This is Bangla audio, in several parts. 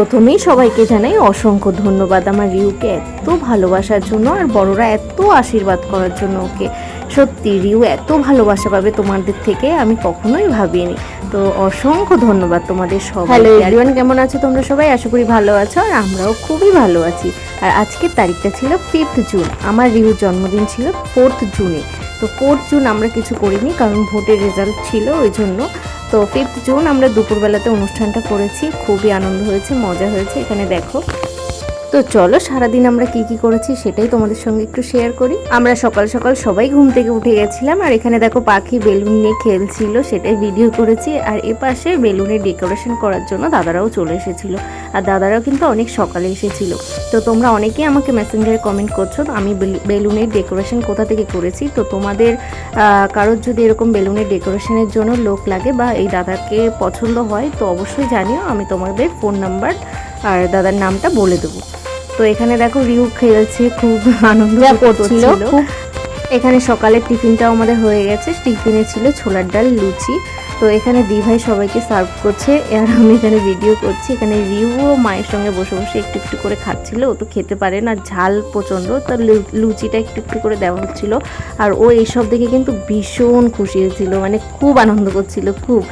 প্রথমেই সবাইকে জানাই অসংখ্য ধন্যবাদ আমার রিউকে এত ভালোবাসার জন্য আর বড়রা এত আশীর্বাদ করার জন্য। ওকে সত্যি রিউ এত ভালোবাসা পাবে তোমাদের থেকে আমি কখনোই ভাবিনি। তো অসংখ্য ধন্যবাদ তোমাদের সবাই। হ্যালো এভরিওয়ান, কেমন আছো তোমরা সবাই? আশা করি ভালো আছো আর আমরাও খুবই ভালো আছি। আর আজকের তারিখটা ছিল 5th জুন, আমার রিউর জন্মদিন ছিল 4th জুনে। তো 4th জুন আমরা কিছু করিনি কারণ ভোটের রেজাল্ট ছিল ওই জন্য। তো 5th জুন আমরা দুপুরবেলাতে অনুষ্ঠানটা করেছি, খুবই আনন্দ হয়েছে, মজা হয়েছে। এখানে দেখো। তো চলো সারাদিন আমরা কি করেছি সেটাই তোমাদের সঙ্গে একটু শেয়ার করি। আমরা সকাল সকাল সবাই ঘুম থেকে উঠে গেছিলাম আর এখানে দেখো পাখি বেলুন নিয়ে খেলছিল, সেটাই ভিডিও করেছি। আর এপাশে বেলুনের ডেকোরেশন করার জন্য দাদারাও চলে এসেছিলো, আর দাদারাও কিন্তু অনেক সকালে এসেছিলো। তো তোমরা অনেকেই আমাকে মেসেঞ্জারে কমেন্ট করছো আমি বেলুনের ডেকোরেশন কোথা থেকে করেছি। তো তোমাদের কারোর যদি এরকম বেলুনের ডেকোরেশনের জন্য লোক লাগে বা এই দাদাকে পছন্দ হয় তো অবশ্যই জানিও, আমি তোমাদের ফোন নাম্বার আর দাদার নামটা বলে দেবো। তো এখানে দেখো রিউ খেলছে, খুব আনন্দ করছিল। এখানে সকালের টিফিনটাও আমাদের হয়ে গেছে। টিফিনে ছিল ছোলার ডাল, লুচি। তো এখানে দি ভাই সবাইকে সার্ভ করছে আর আমি এখানে ভিডিও করছি। এখানে রিউও মায়ের সঙ্গে বসে বসে একটু একটু করে খাচ্ছিল, ও তো খেতে পারে না, ঝাল প্রচণ্ড। তো লুচিটা একটু একটু করে দেওয়া হচ্ছিল আর ও এইসব দেখে কিন্তু ভীষণ খুশি হয়েছিল, মানে খুব আনন্দ করছিল, খুব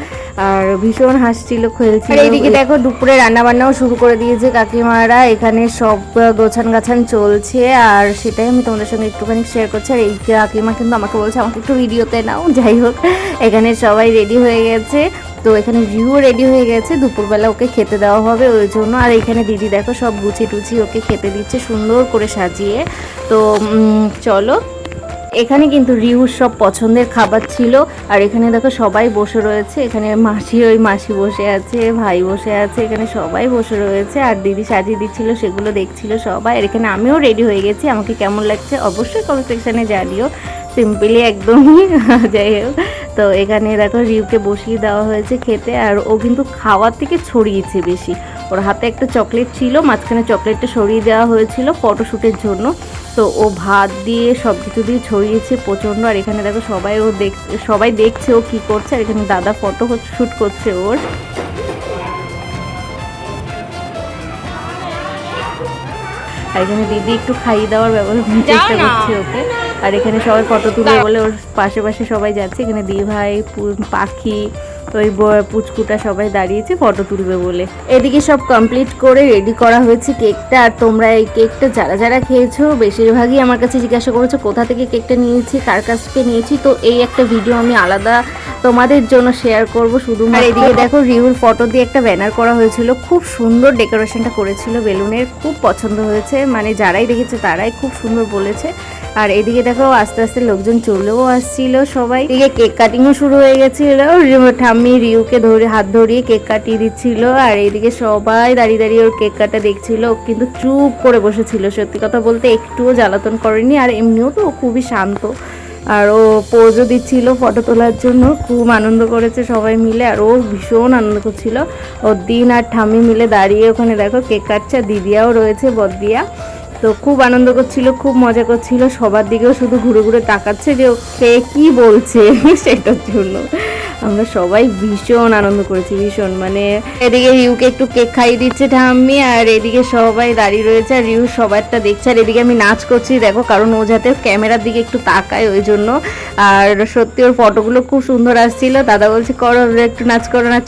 আর ভীষণ হাসছিল, খেলছিল। এইদিকে দেখো দুপুরে রান্না বান্নাও শুরু করে দিয়েছে কাকিমারা। এখানে সব গোছান গাছান চলছে আর সেটাই আমি তোমাদের সঙ্গে একটুখানি শেয়ার করছি। আর এই কাকিমা কিন্তু আমাকে বলছে আমাকে একটু ভিডিওতে নাও। যাই হোক, এখানে সবাই রেডি হয়ে গেছে। তো এখানে রিউ রেডি হয়ে গেছে, দুপুরবেলা ওকে খেতে দেওয়া হবে ওই জন্য। আর এখানে দিদি দেখো সব গুছি টুচি ওকে খেতে দিচ্ছে সুন্দর করে সাজিয়ে। তো চলো, এখানে কিন্তু রিউর সব পছন্দের খাবার ছিল। আর এখানে দেখো সবাই বসে রয়েছে, এখানে মাসি বসে আছে, ভাই বসে আছে, এখানে সবাই বসে রয়েছে। আর দিদি সাজিয়ে দিচ্ছিল, সেগুলো দেখছিল সবাই। আর এখানে আমিও রেডি হয়ে গেছি, আমাকে কেমন লাগছে অবশ্যই কমেন্ট সেকশানে জানিও। সিম্পলি একদমই। যাই হোক, তো এখানে দেখো রিউকে বসিয়ে দেওয়া হয়েছে খেতে। আর ও কিন্তু খাওয়ার থেকে ছড়িয়েছে বেশি। ওর হাতে একটা চকলেট ছিল, মাঝখানে চকলেটটা সরিয়ে দেওয়া হয়েছিল ফটোশ্যুটের জন্য। তো ও ভাত দিয়ে সব কিছু দিয়ে ছড়িয়েছে প্রচণ্ড। আর এখানে দেখো সবাই দেখছে ও কি করছে। আর এখানে দাদা ফটো শ্যুট করছে ওর। আর এখানে দিদি একটু খাইয়ে দেওয়ার চেষ্টা করছে ওকে। আর এখানে সবাই ফটো তুলবে বলে ওর পাশে পাশে সবাই যাচ্ছে। এখানে দি ভাই, পাখি, ওই পুচকুটা সবাই দাঁড়িয়েছে ফটো তুলবে বলে। এদিকে সব কমপ্লিট করে রেডি করা হয়েছে কেকটা। আর তোমরা এই কেকটা যারা যারা খেয়েছো বেশিরভাগই আমার কাছে জিজ্ঞাসা করেছো কোথা থেকে কেকটা নিয়েছি, কার কাছ থেকে নিয়েছি। তো এই একটা ভিডিও আমি আলাদা তোমাদের জন্য শেয়ার করব শুধু। আর এদিকে দেখো রিউর ফটো দিয়ে একটা ব্যানার করা হয়েছিল, খুব সুন্দর ডেকোরেশনটা করেছিল বেলুনের, খুব পছন্দ হয়েছে, মানে যারাই দেখেছে তারাই খুব সুন্দর বলেছে। আর এদিকে দেখো আস্তে আস্তে লোকজন চলেও আসছিল সবাই। এদিকে কেক কাটিংও শুরু হয়ে গেছিল, ঠাম্মি রিউকে হাত ধরিয়ে কেক কাটিয়ে দিচ্ছিল। আর এইদিকে সবাই দাঁড়িয়ে দাঁড়িয়ে ওর কেক কাটা দেখছিল, কিন্তু চুপ করে বসেছিল। সত্যি কথা বলতে একটুও জ্বালাতন করেনি, আর এমনিও তো ও খুবই শান্ত। আর ও পোজও দিচ্ছিল ফটো তোলার জন্য, খুব আনন্দ করেছে সবাই মিলে। আর ও ভীষণ আনন্দ করছিল। ওর দিন আর ঠাম্মি মিলে দাঁড়িয়ে ওখানে দেখো কেক কাটছে, দিদিয়াও রয়েছে, বদ্দিয়া। তো খুব আনন্দ করছিল, খুব মজা করছিল, সবার দিকেও শুধু ঘুরে ঘুরে তাকাচ্ছে যে ও কে কী বলছে সেটার জন্য। আমরা সবাই ভীষণ আনন্দ করেছি, ভীষণ। মানে এদিকে রিউকে একটু কেক খাইয়ে দিচ্ছে ঠাম্মি, আর এদিকে সবাই দাঁড়িয়ে রয়েছে আর রিউ সবারটা দেখছে। আর এদিকে আমি নাচ করছি দেখো, কারণ ও যাতে ক্যামেরার দিকে একটু তাকায় ওই জন্য। আর সত্যি ওর ফটোগুলো খুব সুন্দর আসছিল। দাদা বলছে করো একটু নাচ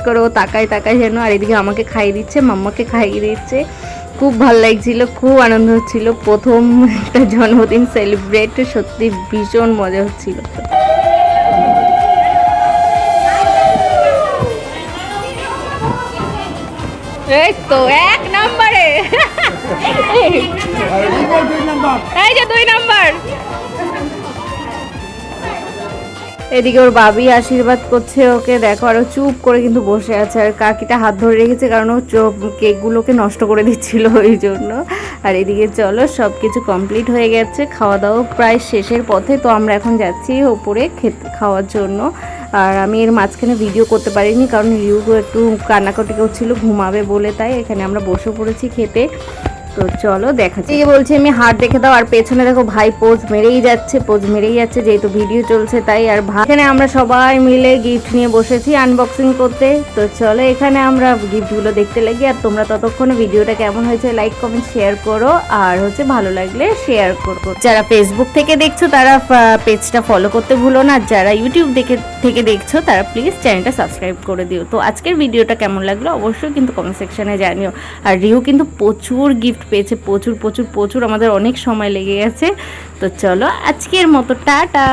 করো, ও তাকায় যেন। আর এদিকে আমাকে খাইয়ে দিচ্ছে, মাম্মাকে খাইয়ে দিচ্ছে। খুব ভালো লাগছিল, খুব আনন্দ হচ্ছিল, প্রথম একটা জন্মদিন সেলিব্রেট, সত্যি ভীষণ মজা হচ্ছিল। এই তো 1 নম্বরে, এই যে 2 নম্বর। এদিকে ওর বাবি আশীর্বাদ করছে ওকে, দেখো আরো চুপ করে কিন্তু বসে আছে। আর কাকিটা হাত ধরে রেখেছে কারণ ও কেকগুলোকে নষ্ট করে দিচ্ছিল ওই জন্য। আর এদিকে চলো সব কিছু কমপ্লিট হয়ে গেছে, খাওয়া দাওয়া প্রায় শেষের পথে। তো আমরা এখন যাচ্ছি ওপরে খাওয়ার জন্য। আর আমি এর মাঝখানে ভিডিও করতে পারিনি কারণ রিউ একটু কান্নাকাটি করছিল, ঘুমাবে বলে, তাই এখানে আমরা বসে পড়েছি খেতে। তো চলো দেখাচ্ছি। এই বলছি আমি হাত দেখে দাও, আর পেছনে দেখো ভাই পোজ মেরেই যাচ্ছে যেহেতু ভিডিও চলছে তাই। আর ভাই এখানে আমরা সবাই মিলে গিফট নিয়ে বসেছি আনবক্সিং করতে। তো চলো এখানে আমরা গিফটগুলো দেখতে লাগি, আর তোমরা ততক্ষণে ভিডিওটা কেমন হয়েছে লাইক কমেন্ট শেয়ার করো, আর ভালো লাগলে শেয়ার করো। যারা ফেসবুক থেকে দেখছো তারা পেজটা ফলো করতে ভুলো না, যারা ইউটিউব থেকে দেখছো তারা প্লিজ চ্যানেলটা সাবস্ক্রাইব করে দিও। তো আজকের ভিডিওটা কেমন লাগলো অবশ্যই কিন্তু কমেন্ট সেকশনে জানিও। আর রিউ কিন্তু প্রচুর গিফট পেয়েছে, প্রচুর আমাদের অনেক সময় লেগে গেছে। তো চলো আজকের মতো টাটা।